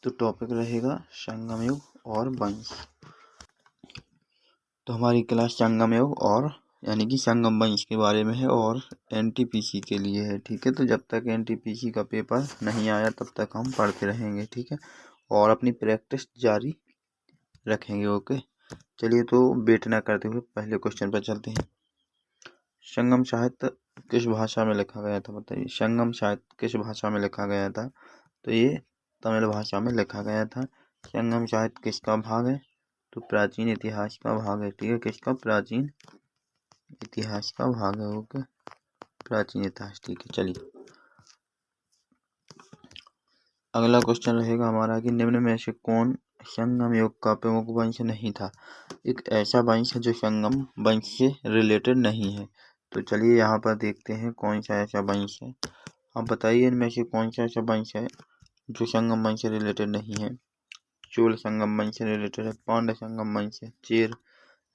तो टॉपिक रहेगा संगम युग और वंश। तो हमारी क्लास संगम युग और यानी कि संगम वंश के बारे में है और एनटीपीसी के लिए है। ठीक है, तो जब तक एनटीपीसी का पेपर नहीं आया तब तक हम पढ़ते रहेंगे। ठीक है, और अपनी प्रैक्टिस जारी रखेंगे। ओके, चलिए तो वेट ना करते हुए पहले क्वेश्चन पर चलते हैं। संगम साहित्य किस भाषा में लिखा गया था? बताइए, संगम साहित्य किस भाषा में लिखा गया था? तो ये तमिल भाषा में लिखा गया था। संगम साहित्य किसका भाग है? तो प्राचीन इतिहास का भाग है। ठीक है, किसका? प्राचीन इतिहास का भाग है। ओके, प्राचीन इतिहास। ठीक है, चलिए अगला क्वेश्चन रहेगा हमारा कि निम्न में से कौन संगम युग का प्रमुख वंश नहीं था? एक ऐसा वंश है जो संगम वंश से रिलेटेड नहीं है। तो चलिए यहाँ पर देखते हैं कौन सा ऐसा वंश है। आप बताइए इनमें से कौन सा ऐसा वंश है जो संगम वंश से रिलेटेड नहीं है। चोल संगम वंश से रिलेटेड है, पांड्य संगम वंश है, चेर।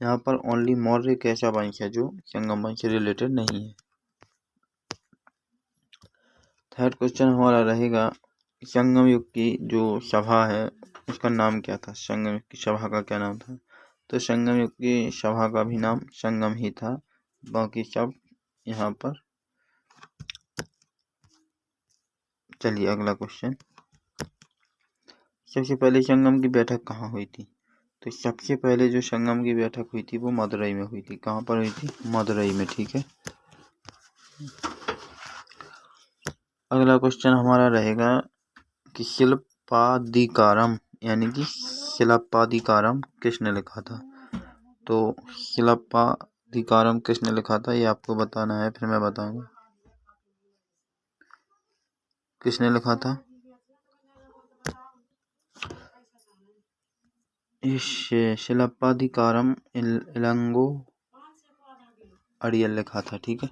यहाँ पर ओनली मौर्य एक ऐसा वंश है जो संगम वंश से रिलेटेड नहीं है। थर्ड क्वेश्चन हमारा रहेगा संगम युग की जो सभा है उसका नाम क्या था? संगम युग की सभा का क्या नाम था? तो संगम युग की सभा का भी नाम संगम ही था, बाकी सब यहाँ पर। चलिए अगला क्वेश्चन, सबसे पहले संगम की बैठक कहाँ हुई थी? तो सबसे पहले जो संगम की बैठक हुई थी वो मदुरई में हुई थी। कहाँ पर हुई थी? मदुरई में। ठीक है, अगला क्वेश्चन हमारा रहेगा कि शिल्पाधिकारम यानी कि शिल्पाधिकारम किसने लिखा था? तो शिल्पाधिकारम किसने लिखा था ये आपको बताना है, फिर मैं बताऊंगा किसने लिखा था। इस शिल्पाधिकारम इलंगो अड़ियल लिखा था। ठीक है,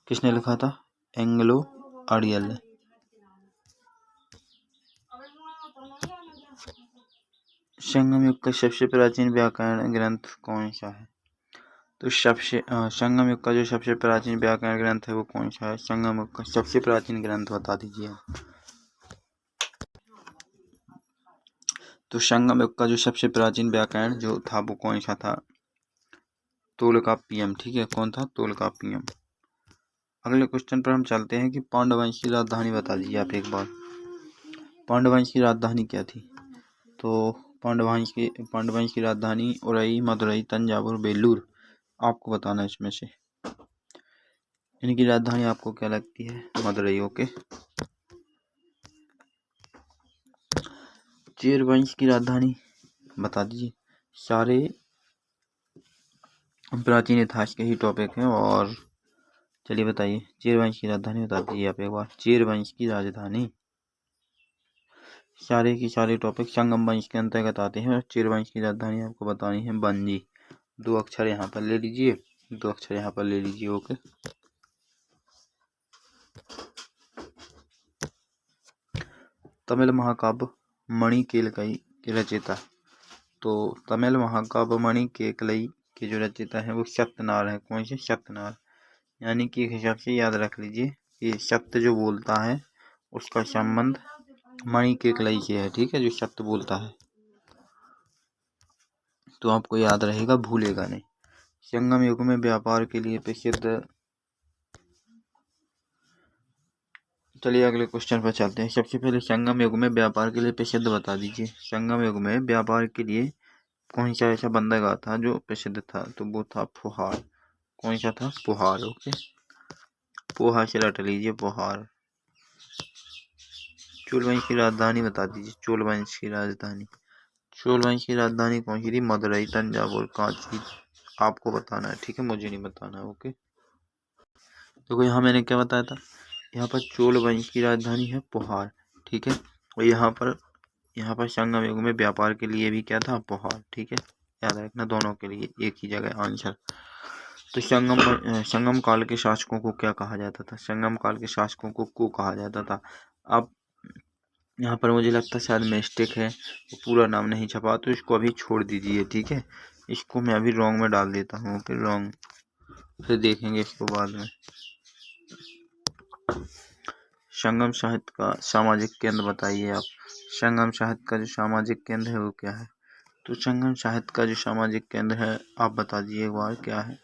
किसने लिखा था? एंग्लो अड़ियल। संगम युग का सबसे प्राचीन व्याकरण ग्रंथ कौन सा है? तो संगम युग का जो सबसे प्राचीन व्याकरण ग्रंथ है वो कौन सा है? संगम युग का सबसे प्राचीन ग्रंथ बता दीजिए। तो संगम युग का जो सबसे प्राचीन व्याकरण जो था वो कौन सा था? तोलकाप्पियम। ठीक है, कौन था? तोलकाप्पियम। अगले क्वेश्चन पर हम चलते हैं कि पांडवंश की राजधानी बता दीजिए आप एक बार। पांडवंश की राजधानी क्या थी? तो पांडवंश की राजधानी उरई, मदुरई, तंजावुर, बेलूर। आपको बताना है इसमें से इनकी राजधानी आपको क्या लगती है? मदुरई। ओके, चेर वंश की राजधानी बता दीजिए। सारे प्राचीन इतिहास के ही टॉपिक हैं और चलिए बताइए चेर वंश की राजधानी बता दीजिए आप एक बार। चेर वंश की राजधानी, सारे की सारे टॉपिक संगम वंश के अंतर्गत आते हैं और चेर वंश की राजधानी आपको बतानी है बंजी। 2 अक्षर यहाँ पर ले लीजिए, 2 अक्षर यहाँ पर ले लीजिए। ओके, तमिल महाकाव्य मणिकेलकई के रचयिता। तो तमिल महाकाव्य मणिकेलकई के जो रचयिता है वो सत्यनार है। कौन से? सत्यनार। यानी कि एक हिसाब से याद रख लीजिए कि सत्य जो बोलता है उसका संबंध मणिकेलकई से है। ठीक है, जो सत्य बोलता है तो आपको याद रहेगा, भूलेगा नहीं। संगम युग में व्यापार के लिए प्रसिद्ध। चलिए अगले क्वेश्चन पर चलते हैं। सबसे पहले संगम युग में व्यापार के लिए प्रसिद्ध बता दीजिए। संगम युग में व्यापार के लिए कौन सा ऐसा बंदरगाह था जो प्रसिद्ध था? तो वो था पुहार। कौन सा था? पुहार। ओके, पोहा से रट लीजिए, पुहार। चोल वंश की राजधानी बता दीजिए। चोल वंश की राजधानी, चोल वंश की राजधानी कौन सी थी? मदुरई, तंजावुर, कांची। आपको बताना है। ठीक है, मुझे नहीं बताना है। ओके, देखो यहाँ मैंने क्या बताया था, यहाँ पर चोल वंश की राजधानी है पुहार। ठीक है, और यहाँ पर संगम युग में व्यापार के लिए भी क्या था? पुहार। ठीक है, याद रखना दोनों के लिए एक ही जगह आंसर। तो संगम काल के शासकों को क्या कहा जाता था? संगम काल के शासकों को कहा जाता था। अब यहाँ पर मुझे लगता है शायद मिस्टेक है, वो पूरा नाम नहीं छपा, तो इसको अभी छोड़ दीजिए। ठीक है, इसको मैं अभी रॉन्ग में डाल देता हूँ। फिर रॉन्ग, फिर देखेंगे इसको बाद में। संगम साहित्य का सामाजिक केंद्र बताइए आप। संगम साहित्य का जो सामाजिक केंद्र है वो क्या है? तो संगम साहित्य का जो सामाजिक केंद्र है आप बता दीजिए एक बार, क्या है?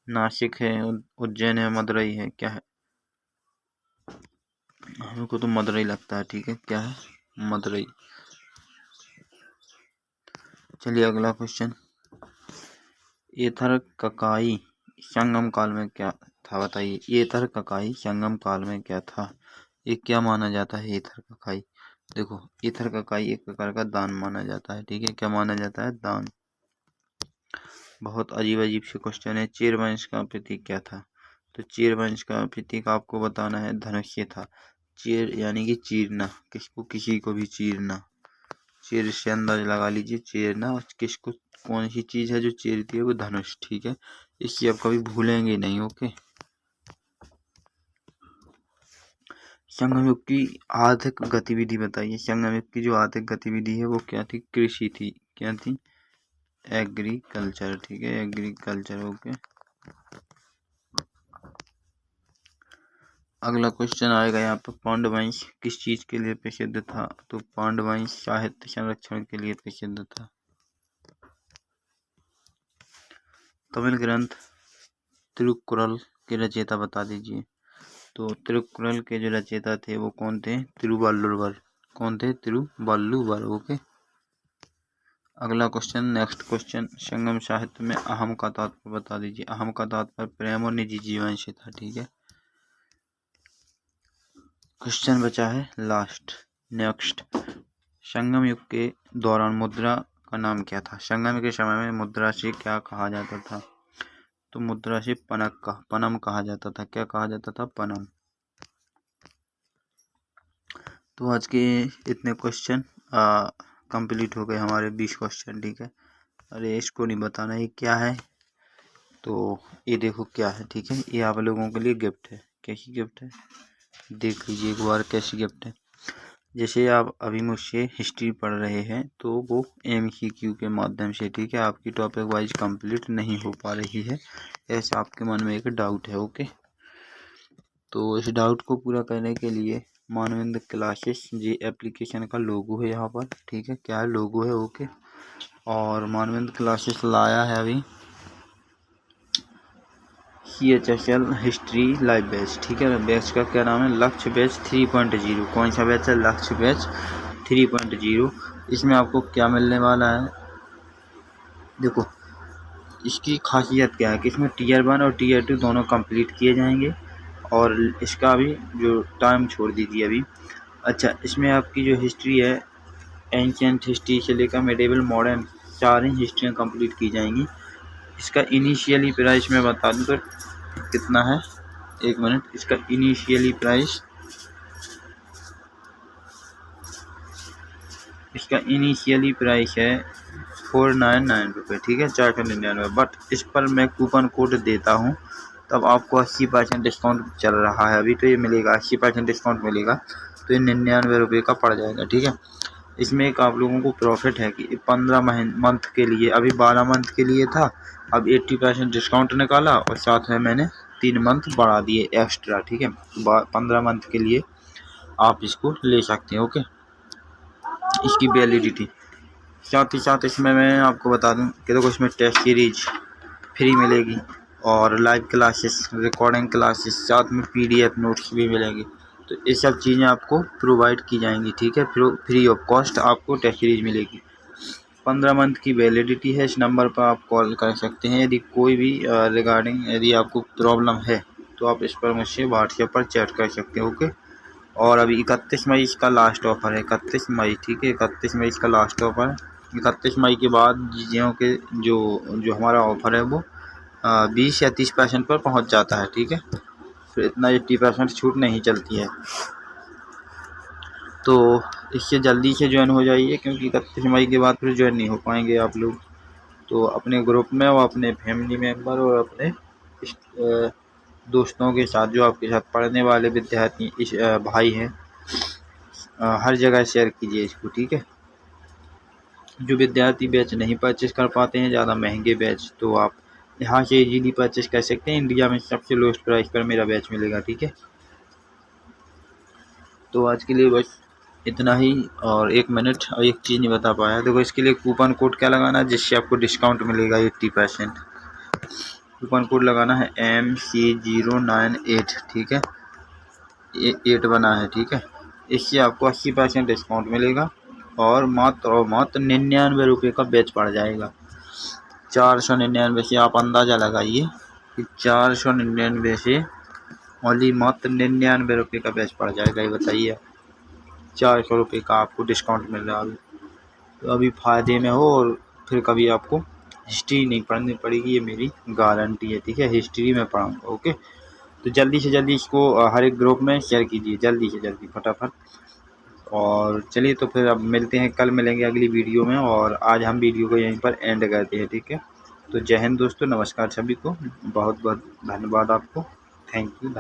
नासिक है, उज्जैन है, मदुरई है, क्या है? हमको तो मदुरई लगता है। ठीक है, क्या है? मदुरई। चलिए अगला क्वेश्चन। एथर ककाई संगम काल में क्या था बताइए। एथर ककाई संगम काल में क्या था? ये क्या माना जाता है एथर ककाई? देखो, एथर ककाई एक प्रकार का दान माना जाता है। ठीक है, क्या माना जाता है? दान। बहुत अजीब अजीब से क्वेश्चन है। चेर वंश का प्रतीक क्या था? तो चेर वंश का प्रतीक आपको बताना है धनुष्य था। चेर यानी कि चीरना, किसको? किसी को भी चीरना। चेर से अंदाज लगा लीजिए, चीरना। और किसको, कौन सी चीज है जो चीरती है? वो धनुष। ठीक है, इसकी आप कभी भूलेंगे नहीं। ओके। संगम युग की आर्थिक गतिविधि बताइए। संगम युग की जो आर्थिक गतिविधि है वो क्या थी? कृषि थी। क्या थी? एग्रीकल्चर। ठीक है, एग्रीकल्चर। ओके। अगला क्वेश्चन आएगा यहाँ पर, पांडववंश किस चीज के लिए प्रसिद्ध था? तो पांडववंश साहित्य संरक्षण के लिए प्रसिद्ध था। तमिल ग्रंथ तिरुकुरल के रचयिता बता दीजिए। तो तिरुकुरल के जो रचयिता थे वो कौन थे? तिरुवल्लुवर। कौन थे? तिरुवल्लुवर। ओके। अगला क्वेश्चन, नेक्स्ट क्वेश्चन, संगम साहित्य में अहम का तात्पर्य बता दीजिए। अहम का तात्पर्य प्रेम और निजी जीवन से था। ठीक है, क्वेश्चन बचा है लास्ट। नेक्स्ट, संगम युग के दौरान मुद्रा का नाम क्या था? संगम के समय में मुद्रा से क्या कहा जाता था? तो मुद्रा से पनम कहा जाता था। क्या कहा जाता था? पनम। तो आज के इतने क्वेश्चन कंप्लीट हो गए हमारे 20 क्वेश्चन। ठीक है, अरे इसको नहीं बताना ये क्या है। तो ये देखो क्या है। ठीक है, ये आप लोगों के लिए गिफ्ट है। कैसी गिफ्ट है देख लीजिए एक बार, कैसी गिफ्ट है। जैसे आप अभी मुझसे हिस्ट्री पढ़ रहे हैं तो वो MCQ के माध्यम से। ठीक है, आपकी टॉपिक वाइज कंप्लीट नहीं हो पा रही है, ऐसा आपके मन में एक डाउट है। ओके, तो इस डाउट को पूरा करने के लिए मानवेंद्र क्लासेस जी एप्लीकेशन का लोगो है यहाँ पर। ठीक है, क्या है? लोगो है। ओके। और मानवेंद्र क्लासेस लाया है अभी CHSL हिस्ट्री लाइव बैच। ठीक है, बैच का क्या नाम है? लक्ष्य बैच 3.0। कौन सा बैच है? लक्ष्य बैच 3.0। इसमें आपको क्या मिलने वाला है? देखो, इसकी खासियत क्या है कि इसमें Tier 1 और Tier 2 दोनों कंप्लीट किए जाएंगे। और इसका भी जो टाइम छोड़ दीजिए अभी। अच्छा, इसमें आपकी जो हिस्ट्री है, एंशियंट हिस्ट्री से लेकर मिडेवल मॉडर्न, सारी हिस्ट्रियाँ कंप्लीट की जाएंगी। इसका इनिशियली प्राइस मैं बता दूँ तो कितना है? एक मिनट। इसका इनिशियली प्राइस है 499 रुपये। ठीक है, 499। बट इस पर मैं कूपन कोड देता हूँ, तब आपको 80% डिस्काउंट चल रहा है अभी, तो ये मिलेगा 80% डिस्काउंट मिलेगा, तो ये 99 रुपये का पड़ जाएगा। ठीक है, इसमें एक आप लोगों को प्रॉफिट है कि 15 मंथ के लिए, अभी 12 मंथ के लिए था, अब 80% डिस्काउंट निकाला और साथ में मैंने 3 मंथ बढ़ा दिए एक्स्ट्रा। ठीक है, 15 मंथ के लिए आप इसको ले सकते हैं। ओके, इसकी वैलिडिटी। साथ ही साथ इसमें मैं आपको बता दूं कि देखो, इसमें टेस्ट सीरीज फ्री मिलेगी और लाइव क्लासेस, रिकॉर्डिंग क्लासेस, साथ में PDF नोट्स भी मिलेंगे। तो ये सब चीज़ें आपको प्रोवाइड की जाएंगी। ठीक है, फ्री ऑफ कॉस्ट आपको टेस्ट सीरीज मिलेगी। 15 मंथ की वैलिडिटी है। इस नंबर पर आप कॉल कर सकते हैं यदि कोई भी रिगार्डिंग यदि आपको प्रॉब्लम है तो आप इस पर मुझसे व्हाट्सएप पर चैट कर सकते हैं। ओके, और अभी 31 मई इसका लास्ट ऑफर है। 31 मई। ठीक है, 31 मई इसका लास्ट ऑफर है। 31 मई के बाद चीज़ों के जो जो हमारा ऑफर है वो 20 या 30% पर पहुंच जाता है। ठीक है, फिर इतना 80% छूट नहीं चलती है। तो इससे जल्दी से ज्वाइन हो जाइए, क्योंकि 31 मई के बाद फिर ज्वाइन नहीं हो पाएंगे आप लोग। तो अपने ग्रुप में और अपने फैमिली मेम्बर और अपने दोस्तों के साथ, जो आपके साथ पढ़ने वाले विद्यार्थी भाई हैं, हर जगह शेयर कीजिए इसको। ठीक है, जो विद्यार्थी बैच नहीं परचेस कर पाते हैं ज़्यादा महंगे बैच, तो आप यहाँ से इजीली परचेस कर सकते हैं। इंडिया में सबसे लोएस्ट प्राइस पर मेरा बैच मिलेगा। ठीक है, तो आज के लिए बस इतना ही। और 1 मिनट और एक चीज़ नहीं बता पाया। देखो इसके लिए कूपन कोड क्या लगाना है जिससे आपको डिस्काउंट मिलेगा 80%। कूपन कोड लगाना है MC098, ठीक है, 8 बना है, ठीक है। इससे आपको 80% डिस्काउंट मिलेगा और मात्र 99 का बैच पड़ जाएगा। 499 से आप अंदाज़ा लगाइए कि 499 से ओनली मात्र 99 का बैच पड़ जाएगा। ये बताइए, 400 रुपये का आपको डिस्काउंट मिल रहा है अभी। तो अभी फ़ायदे में हो और फिर कभी आपको हिस्ट्री नहीं पढ़नी पड़ेगी, ये मेरी गारंटी है, ठीक है। हिस्ट्री में पढ़ाऊँगा, ओके। तो जल्दी से जल्दी इसको हर एक ग्रुप में शेयर कीजिए, जल्दी से जल्दी फटाफट। और चलिए तो फिर अब मिलते हैं, कल मिलेंगे अगली वीडियो में। और आज हम वीडियो को यहीं पर एंड करते हैं, ठीक है। तो जय हिंद दोस्तों, नमस्कार सभी को, बहुत बहुत धन्यवाद आपको, थैंक यू।